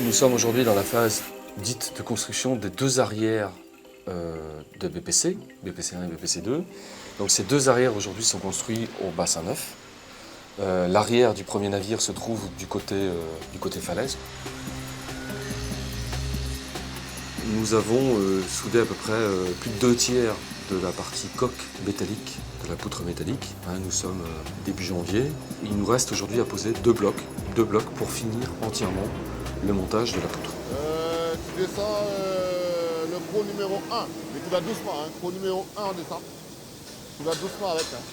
Nous sommes aujourd'hui dans la phase dite de construction des deux arrières de BPC, BPC1 et BPC2. Donc ces deux arrières aujourd'hui sont construits au bassin neuf. L'arrière du premier navire se trouve du côté falaise. Nous avons soudé à peu près plus de 2/3 de la partie coque métallique, de la poutre métallique. Nous sommes début janvier. Il nous reste aujourd'hui à poser deux blocs pour finir entièrement le montage de la poutre. Tu descends le gros numéro 1, mais tu vas doucement, hein. Gros numéro 1 on descend. Tu vas doucement avec. Hein.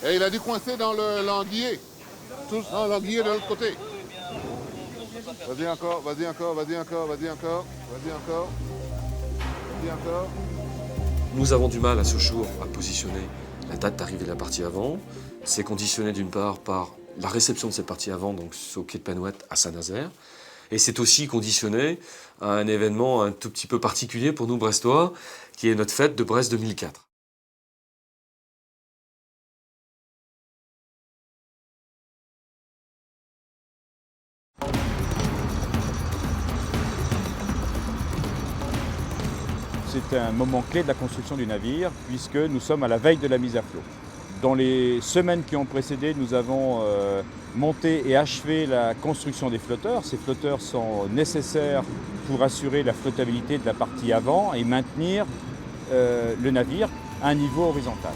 Et il a dû coincer dans l'anguillet. Tous dans l'anguillet de l'autre côté. Vas-y encore, vas-y encore, vas-y encore, vas-y encore, vas-y encore, vas-y encore. Nous avons du mal à ce jour à positionner la date d'arrivée de la partie avant. C'est conditionné d'une part par la réception de cette partie avant, donc au quai de Penouette à Saint-Nazaire. Et c'est aussi conditionné à un événement un tout petit peu particulier pour nous Brestois, qui est notre fête de Brest 2004. C'est un moment clé de la construction du navire puisque nous sommes à la veille de la mise à flot. Dans les semaines qui ont précédé, nous avons monté et achevé la construction des flotteurs. Ces flotteurs sont nécessaires pour assurer la flottabilité de la partie avant et maintenir le navire à un niveau horizontal.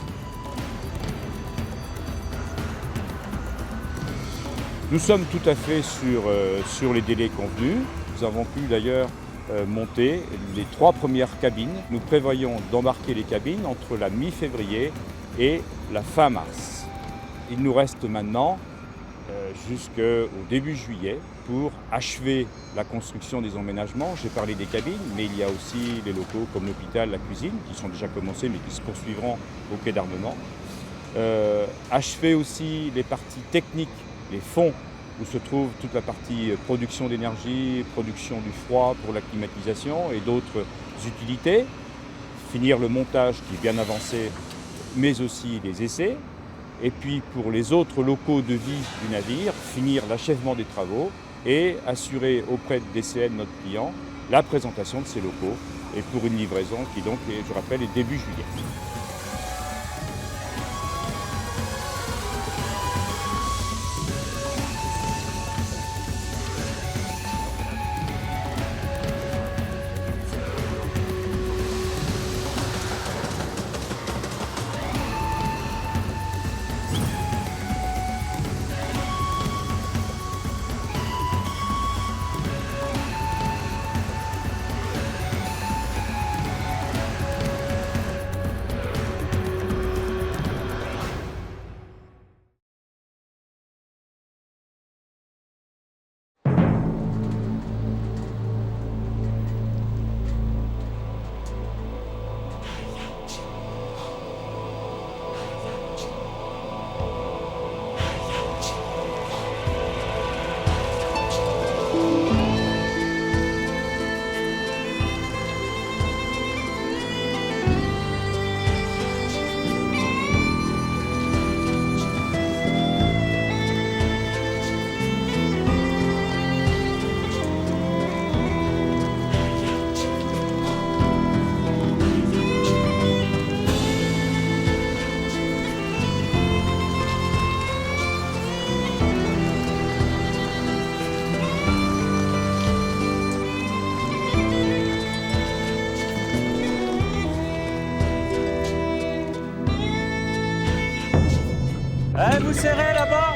Nous sommes tout à fait sur les délais convenus. Nous avons pu d'ailleurs monter les 3 premières cabines. Nous prévoyons d'embarquer les cabines entre la mi-février et la fin mars. Il nous reste maintenant jusqu'au début juillet pour achever la construction des emménagements. J'ai parlé des cabines, mais il y a aussi les locaux comme l'hôpital, la cuisine, qui sont déjà commencés mais qui se poursuivront au quai d'armement. Achever aussi les parties techniques, les fonds, où se trouve toute la partie production d'énergie, production du froid pour la climatisation et d'autres utilités. Finir le montage qui est bien avancé, mais aussi les essais. Et puis pour les autres locaux de vie du navire, finir l'achèvement des travaux et assurer auprès de DCN, notre client, la présentation de ces locaux et pour une livraison qui donc, je rappelle, est début juillet. Vous serrez là-bas?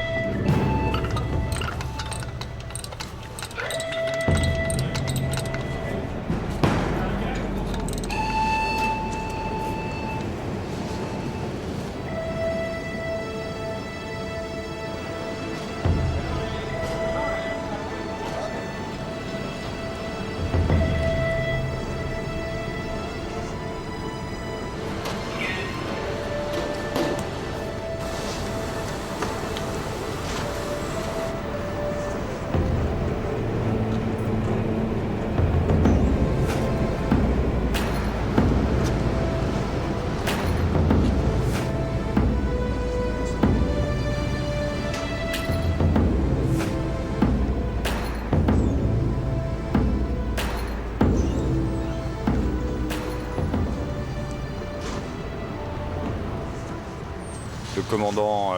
Le commandant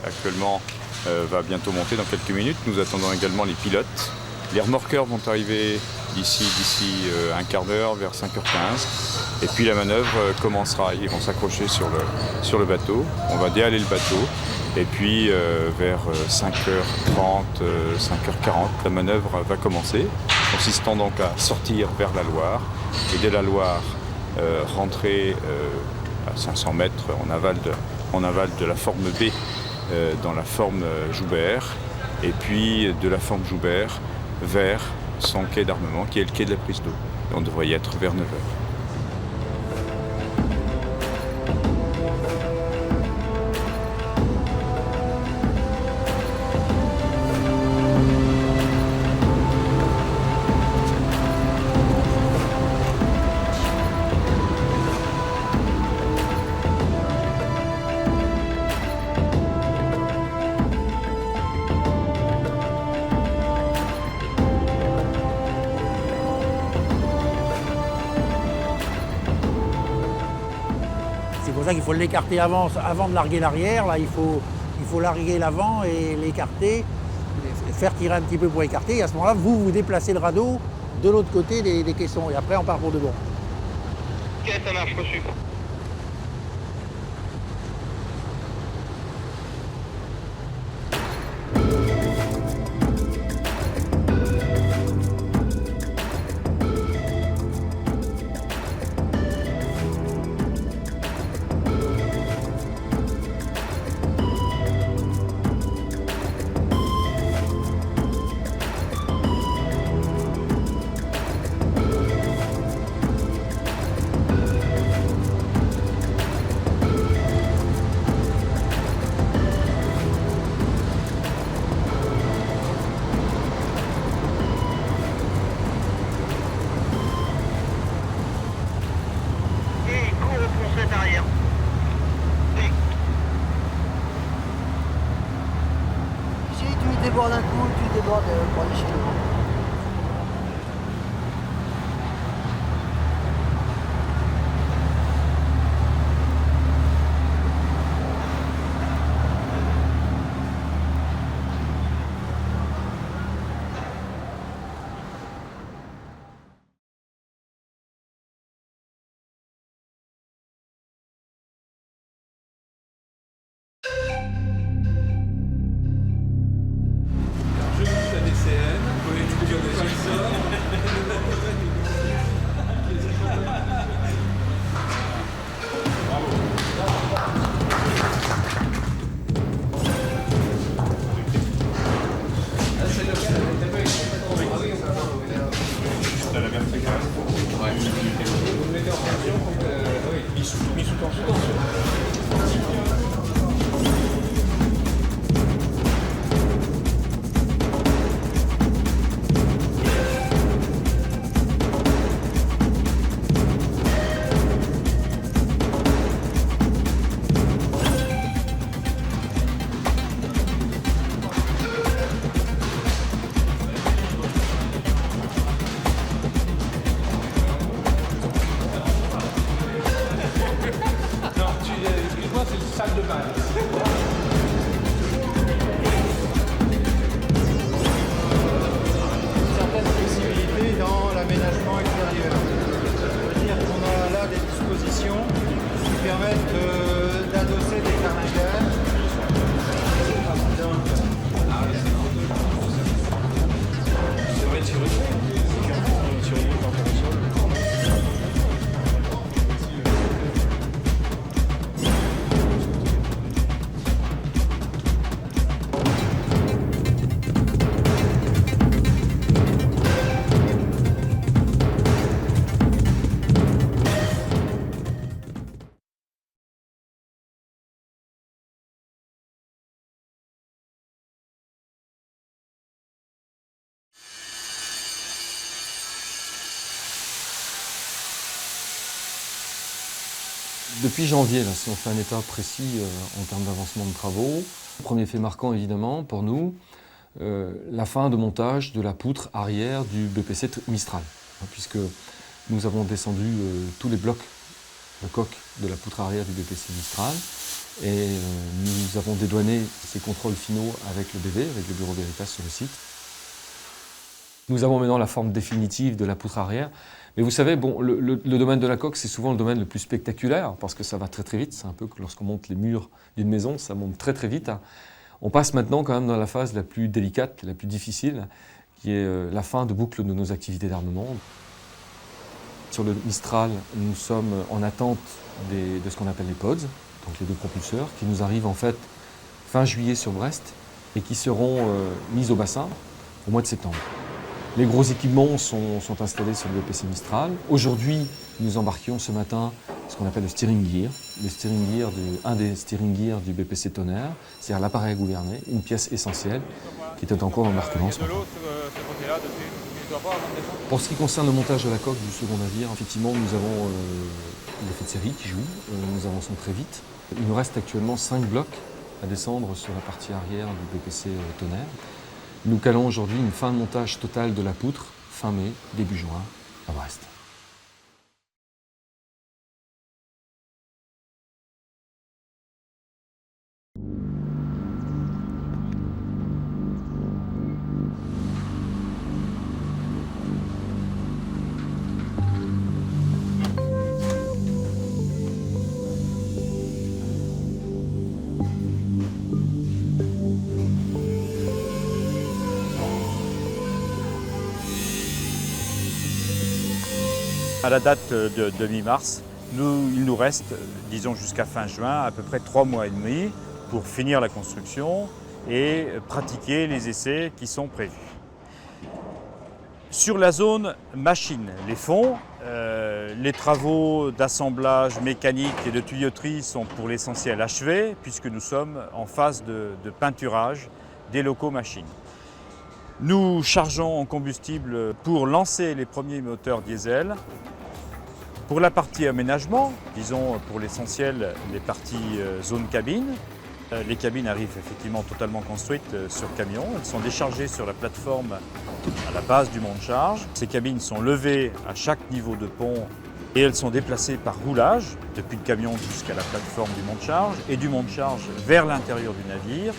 actuellement va bientôt monter dans quelques minutes. Nous attendons également les pilotes. Les remorqueurs vont arriver d'ici un quart d'heure, vers 5h15. Et puis la manœuvre commencera. Ils vont s'accrocher sur le bateau. On va déhaler le bateau. Et puis vers 5h30, 5h40, la manœuvre va commencer, consistant donc à sortir vers la Loire. Et dès la Loire, rentrer à 500 mètres en aval de la forme B dans la forme Joubert. Et puis de la forme Joubert vers son quai d'armement, qui est le quai de la prise d'eau. On devrait y être vers 9h. C'est pour ça qu'il faut l'écarter avant de larguer l'arrière. Là, il faut larguer l'avant et l'écarter, faire tirer un petit peu pour écarter. Et à ce moment-là, vous déplacez le radeau de l'autre côté des caissons. Et après, on part pour de bon. Ok, ça marche, reçu. Débordes un coup, tu débordes pour aller chez nous. Certaines flexibilités dans l'aménagement extérieur. C'est-à-dire qu'on a là des dispositions qui permettent d'adosser des carlingages. Depuis janvier, là, si on fait un état précis en termes d'avancement de travaux, premier fait marquant évidemment pour nous, la fin de montage de la poutre arrière du BPC Mistral, puisque nous avons descendu tous les blocs de coque de la poutre arrière du BPC Mistral Et nous avons dédouané ces contrôles finaux avec le BV, avec le Bureau Veritas sur le site. Nous avons maintenant la forme définitive de la poutre arrière. Mais vous savez, bon, le domaine de la coque, c'est souvent le domaine le plus spectaculaire parce que ça va très très vite. C'est un peu que lorsqu'on monte les murs d'une maison, ça monte très très vite. On passe maintenant quand même dans la phase la plus délicate, la plus difficile, qui est la fin de boucle de nos activités d'armement. Sur le Mistral, nous sommes en attente de ce qu'on appelle les pods, donc les 2 propulseurs, qui nous arrivent en fait fin juillet sur Brest et qui seront mis au bassin au mois de septembre. Les gros équipements sont installés sur le BPC Mistral. Aujourd'hui, nous embarquions ce matin ce qu'on appelle le steering gear. Un des steering gears du BPC Tonnerre, c'est-à-dire l'appareil à gouverner, une pièce essentielle qui était encore en embarquement ce matin. Pour ce qui concerne le montage de la coque du second navire, effectivement, nous avons l'effet de série qui joue, nous avançons très vite. Il nous reste actuellement 5 blocs à descendre sur la partie arrière du BPC Tonnerre. Nous calons aujourd'hui une fin de montage totale de la poutre, fin mai, début juin, à Brest. À la date de mi-mars, il nous reste, disons jusqu'à fin juin, à peu près 3 mois et demi pour finir la construction et pratiquer les essais qui sont prévus. Sur la zone machine, les fonds, les travaux d'assemblage mécanique et de tuyauterie sont pour l'essentiel achevés puisque nous sommes en phase de peinturage des locaux machines. Nous chargeons en combustible pour lancer les premiers moteurs diesel. Pour la partie aménagement, disons pour l'essentiel les parties zone cabine, les cabines arrivent effectivement totalement construites sur camion. Elles sont déchargées sur la plateforme à la base du monte-charge. Ces cabines sont levées à chaque niveau de pont et elles sont déplacées par roulage depuis le camion jusqu'à la plateforme du monte-charge et du monte-charge vers l'intérieur du navire,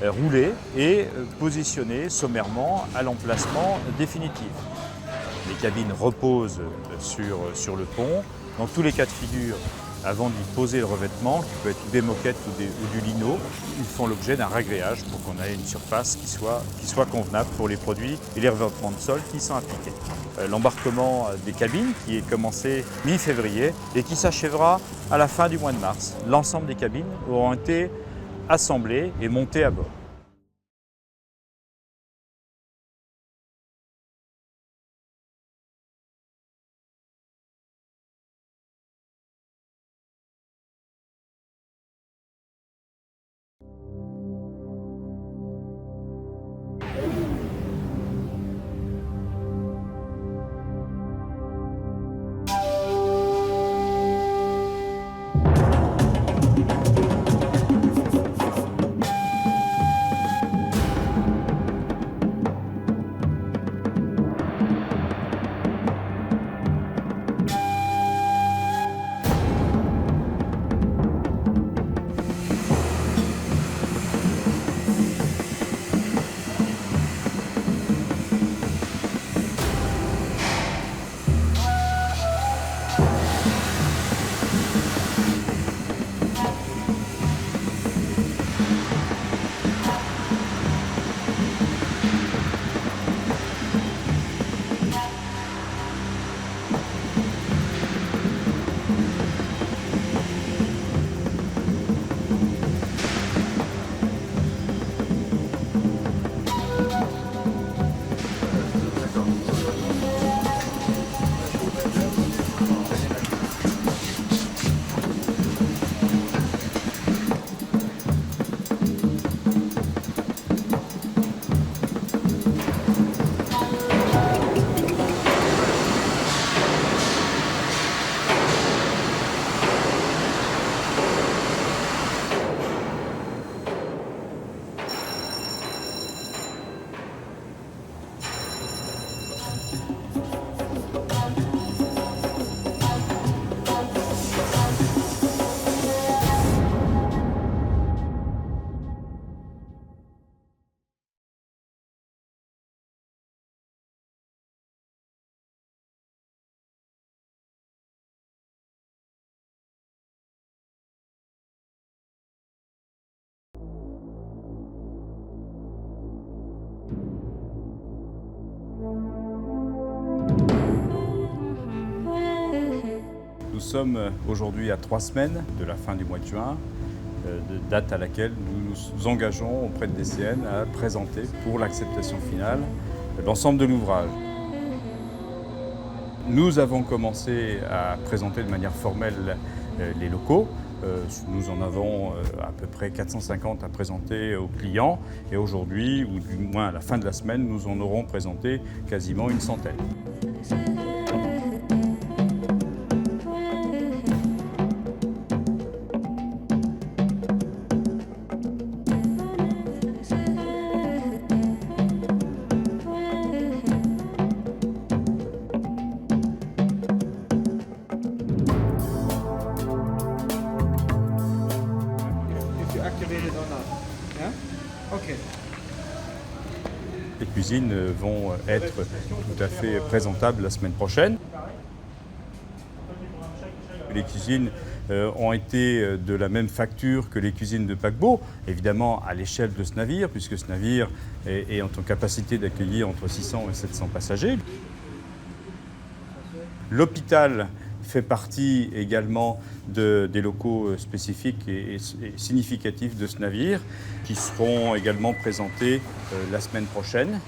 roulées et positionnées sommairement à l'emplacement définitif. Les cabines reposent sur le pont. Dans tous les cas de figure, avant d'y poser le revêtement, qui peut être des moquettes ou du lino, ils font l'objet d'un ragréage pour qu'on ait une surface qui soit convenable pour les produits et les revêtements de sol qui sont appliqués. L'embarquement des cabines qui est commencé mi-février et qui s'achèvera à la fin du mois de mars. L'ensemble des cabines auront été assemblées et montées à bord. sommes aujourd'hui à 3 semaines de la fin du mois de juin, date à laquelle nous nous engageons auprès de DCN à présenter pour l'acceptation finale l'ensemble de l'ouvrage. Nous avons commencé à présenter de manière formelle les locaux. Nous en avons à peu près 450 à présenter aux clients et aujourd'hui, ou du moins à la fin de la semaine, nous en aurons présenté quasiment une centaine. Les cuisines vont être tout à fait présentables la semaine prochaine. Les cuisines ont été de la même facture que les cuisines de paquebot, évidemment à l'échelle de ce navire, puisque ce navire est en capacité d'accueillir entre 600 et 700 passagers. L'hôpital fait partie également des locaux spécifiques et significatifs de ce navire, qui seront également présentés la semaine prochaine.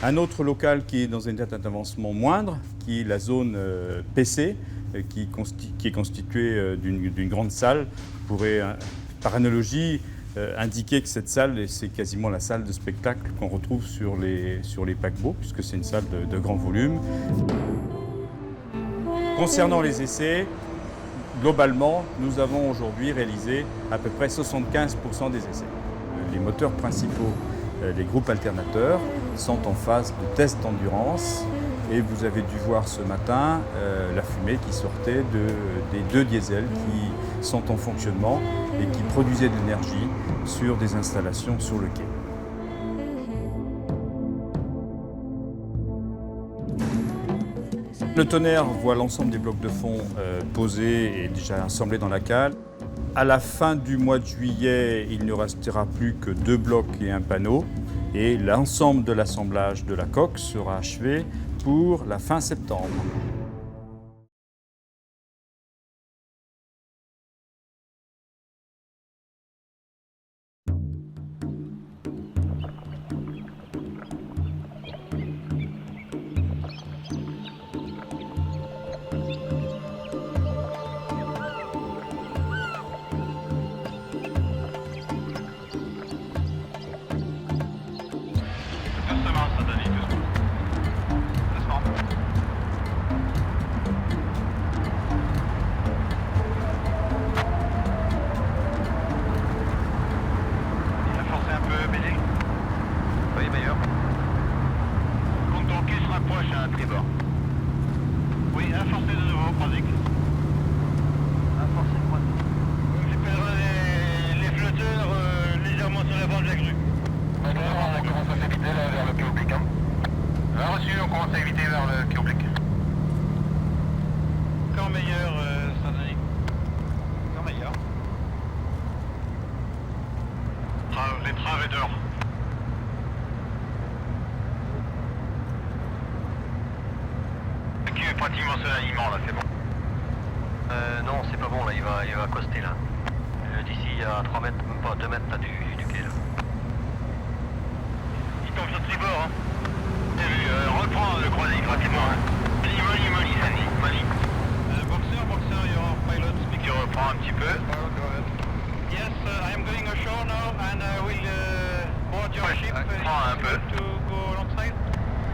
Un autre local qui est dans une date d'avancement moindre, qui est la zone PC, qui est constituée d'une grande salle, pourrait, par analogie, indiquer que cette salle, c'est quasiment la salle de spectacle qu'on retrouve sur les paquebots, puisque c'est une salle de grand volume. Concernant les essais, globalement, nous avons aujourd'hui réalisé à peu près 75% des essais. Les moteurs principaux, les groupes alternateurs, sont en phase de test d'endurance et vous avez dû voir ce matin la fumée qui sortait des 2 diesels qui sont en fonctionnement et qui produisaient de l'énergie sur des installations sur le quai. Le tonnerre voit l'ensemble des blocs de fond posés et déjà assemblés dans la cale. À la fin du mois de juillet, il ne restera plus que 2 blocs et un panneau et l'ensemble de l'assemblage de la coque sera achevé pour la fin septembre. Les traves et dehors. Qui est pratiquement seul aliment là, c'est bon. Non, c'est pas bon là, il va accoster là. D'ici à 3 mètres, même pas 2 mètres là, du quai là. Il tombe sur le tribord, hein. Reprends le croisic rapidement, hein. Molly, Sandy, Molly. Boxer, your pilot speak. Tu reprends un petit peu. Yes, I am going ashore now and I will board your ship. Prends un peu. To go alongside?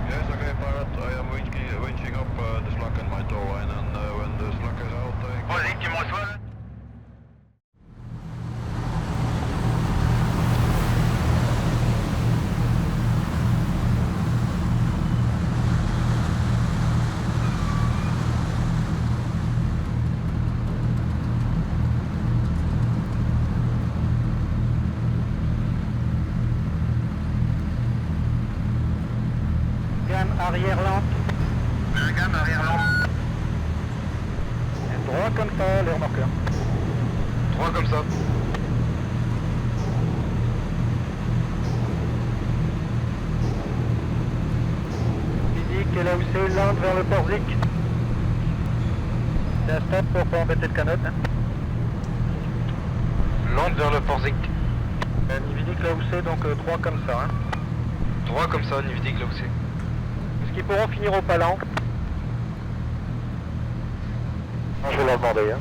Yes, okay, pilot. I am winching up the slack in my tow line and when the slack is out, Vas-y, tu me reçois là? Arrière lente. Gamme arrière lente. Droit comme ça, le remorqueur. Droit comme ça. Restez là où c'est, land vers le port Zik. C'est un stop pour pas embêter le canot. Hein. Land vers le port Zik. Nividic là où c'est, donc 3 comme ça. Hein. 3 comme ça, Nividic là où c'est. Est-ce qu'ils pourront finir au palan? Je vais leur demander. Hein.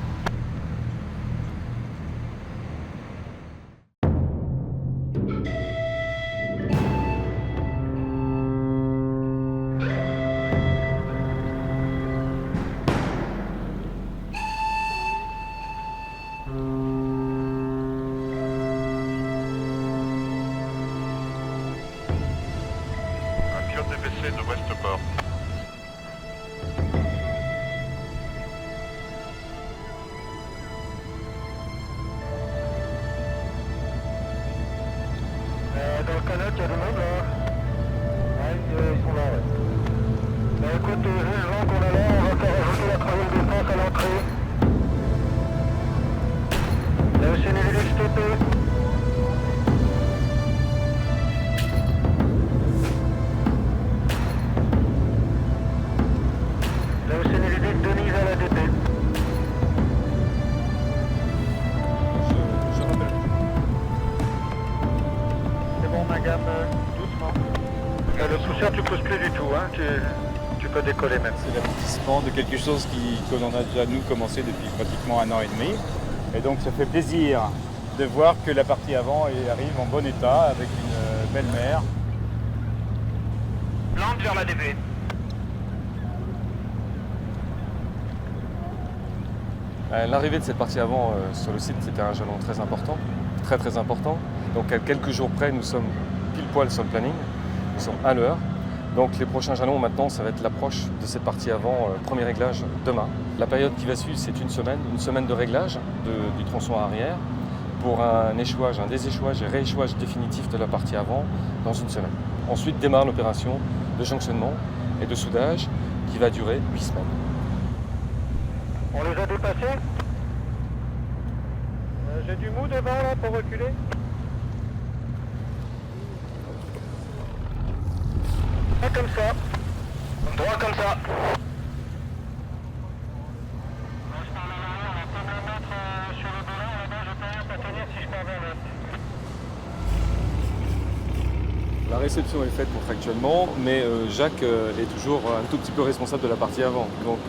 Un pilote DPC de Westport. Dans le canot, il y a du monde là. Ouais, ils sont là, ouais. Bah écoute, vu le vent qu'on a là, on va faire rajouter la croisée de défense à l'entrée. Là aussi, Nividic stoppé. Là aussi, Nividic, Denise à la DP. Je rappelle. C'est bon, ma gamme, doucement. Le pousseur, tu pousses plus du tout, hein. Tu peux décoller même. C'est l'aboutissement de quelque chose que l'on a déjà nous commencé depuis pratiquement 1 an et demi. Et donc ça fait plaisir de voir que la partie avant arrive en bon état avec une belle mer. Land vers la DP. L'arrivée de cette partie avant sur le site, c'était un jalon très important, très important. Donc à quelques jours près, nous sommes pile poil sur le planning, nous sommes à l'heure. Donc les prochains jalons maintenant, ça va être l'approche de cette partie avant, premier réglage demain. La période qui va suivre, c'est une semaine de réglage du tronçon arrière pour un échouage, un déséchouage et rééchouage définitif de la partie avant dans une semaine. Ensuite démarre l'opération de jonctionnement et de soudage qui va durer 8 semaines. On les a dépassés. J'ai du mou devant là pour reculer. Pas comme ça. Droit comme ça. La réception est faite contractuellement, mais Jacques est toujours un tout petit peu responsable de la partie avant. Donc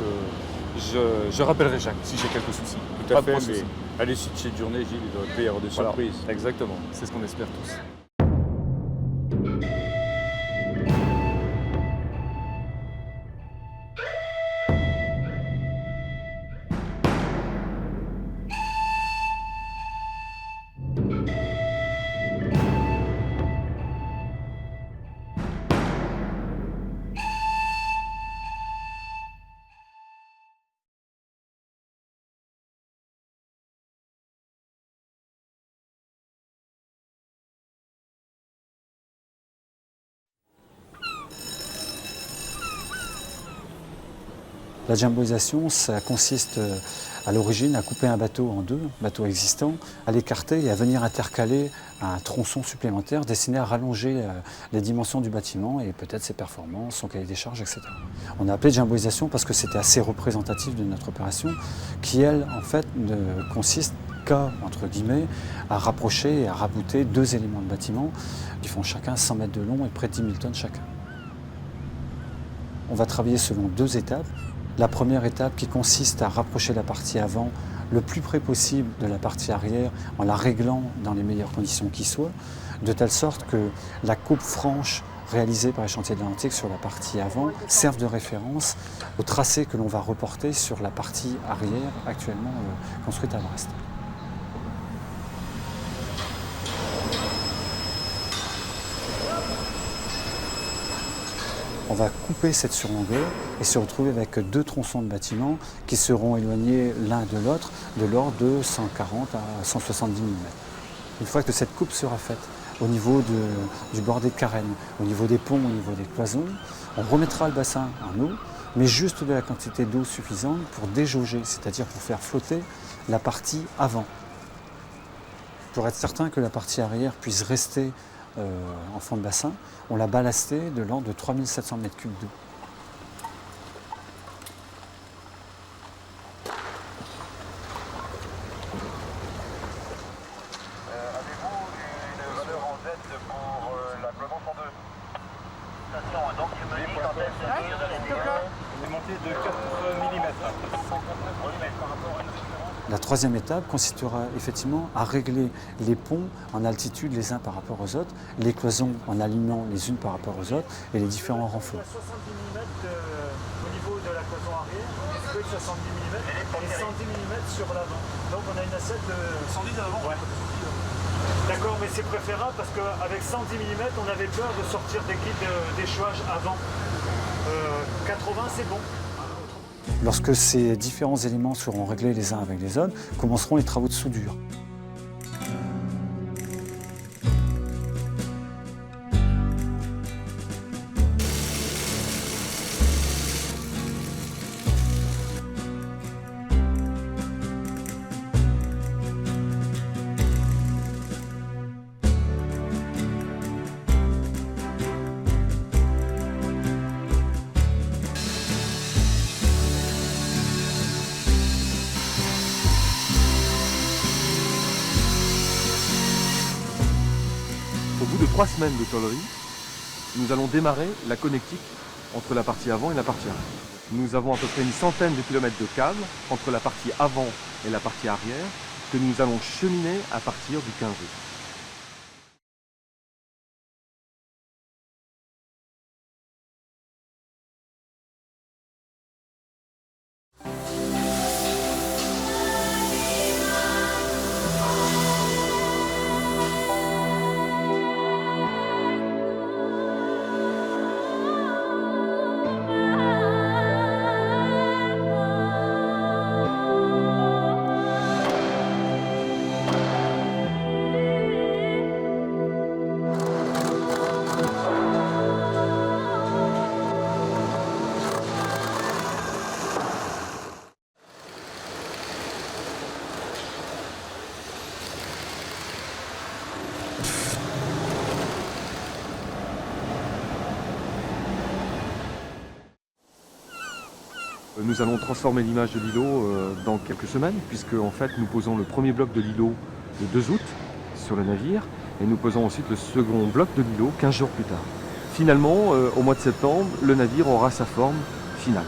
je rappellerai Jacques si j'ai quelques soucis. Tout à Pas de fait, soucis. mais à l'issue de cette journée, Gilles, il doit y avoir des Voilà, surprises. exactement, c'est ce qu'on espère tous. La jumboisation, ça consiste à l'origine à couper un bateau en deux, bateau existant, à l'écarter et à venir intercaler un tronçon supplémentaire destiné à rallonger les dimensions du bâtiment et peut-être ses performances, son cahier des charges, etc. On a appelé jumboisation parce que c'était assez représentatif de notre opération qui, elle, en fait, ne consiste qu'à, entre guillemets, à rapprocher et à rabouter 2 éléments de bâtiment qui font chacun 100 mètres de long et près de 10 000 tonnes chacun. On va travailler selon 2 étapes. La première étape qui consiste à rapprocher la partie avant le plus près possible de la partie arrière en la réglant dans les meilleures conditions qui soient, de telle sorte que la coupe franche réalisée par les chantiers de l'Atlantique sur la partie avant serve de référence au tracé que l'on va reporter sur la partie arrière actuellement construite à Brest. On va couper cette surlongueur et se retrouver avec 2 tronçons de bâtiments qui seront éloignés l'un de l'autre de l'ordre de 140 à 170 mm. Une fois que cette coupe sera faite au niveau du bordé de carène, au niveau des ponts, au niveau des cloisons, on remettra le bassin en eau, mais juste de la quantité d'eau suffisante pour déjauger, c'est-à-dire pour faire flotter la partie avant. Pour être certain que la partie arrière puisse rester en fond de bassin, on l'a ballasté de l'ordre de 3700 m3 d'eau. La troisième étape consistera effectivement à régler les ponts en altitude les uns par rapport aux autres, les cloisons en alignant les unes par rapport aux autres et les différents renforts. 70 mm au niveau de la cloison arrière, oui 70 mm et 110 mm sur l'avant. Donc on a une assiette de 110 à l'avant. Ouais. D'accord, mais c'est préférable parce qu'avec 110 mm on avait peur de sortir des guides d'échouage avant. 80 c'est bon. Lorsque ces différents éléments seront réglés les uns avec les autres, commenceront les travaux de soudure. Au bout de 3 semaines de tôlerie, nous allons démarrer la connectique entre la partie avant et la partie arrière. Nous avons à peu près une centaine de kilomètres de câbles entre la partie avant et la partie arrière que nous allons cheminer à partir du 15 août. Nous allons transformer l'image de l'îlot dans quelques semaines, puisque en fait nous posons le premier bloc de l'îlot le 2 août sur le navire, et nous posons ensuite le second bloc de l'îlot 15 jours plus tard. Finalement, au mois de septembre, le navire aura sa forme finale.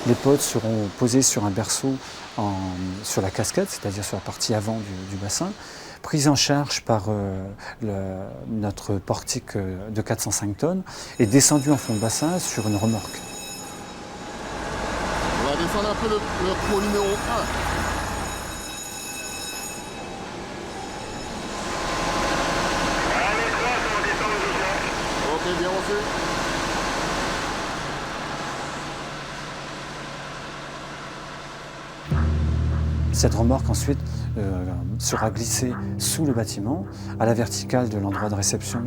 Les pods seront posés sur un berceau sur la casquette, c'est-à-dire sur la partie avant du bassin, pris en charge par notre portique de 405 tonnes et descendu en fond de bassin sur une remorque. On va descendre un peu le pot numéro 1. Ok, bien reçu. Cette remorque ensuite sera glissée sous le bâtiment à la verticale de l'endroit de réception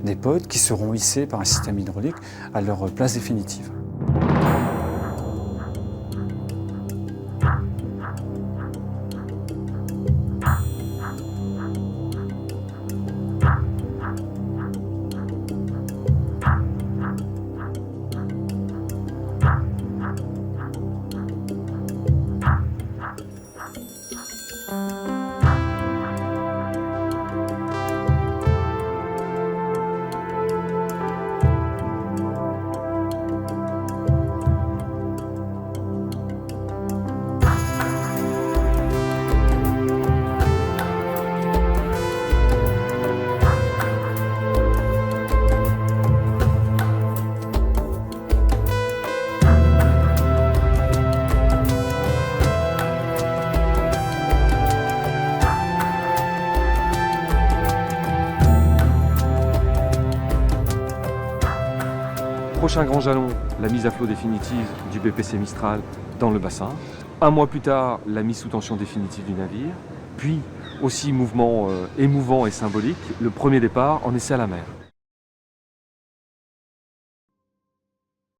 des pods qui seront hissés par un système hydraulique à leur place définitive. Prochain grand jalon, la mise à flot définitive du BPC Mistral dans le bassin. Un mois plus tard, la mise sous tension définitive du navire. Puis, aussi mouvement émouvant et symbolique, le premier départ en essai à la mer.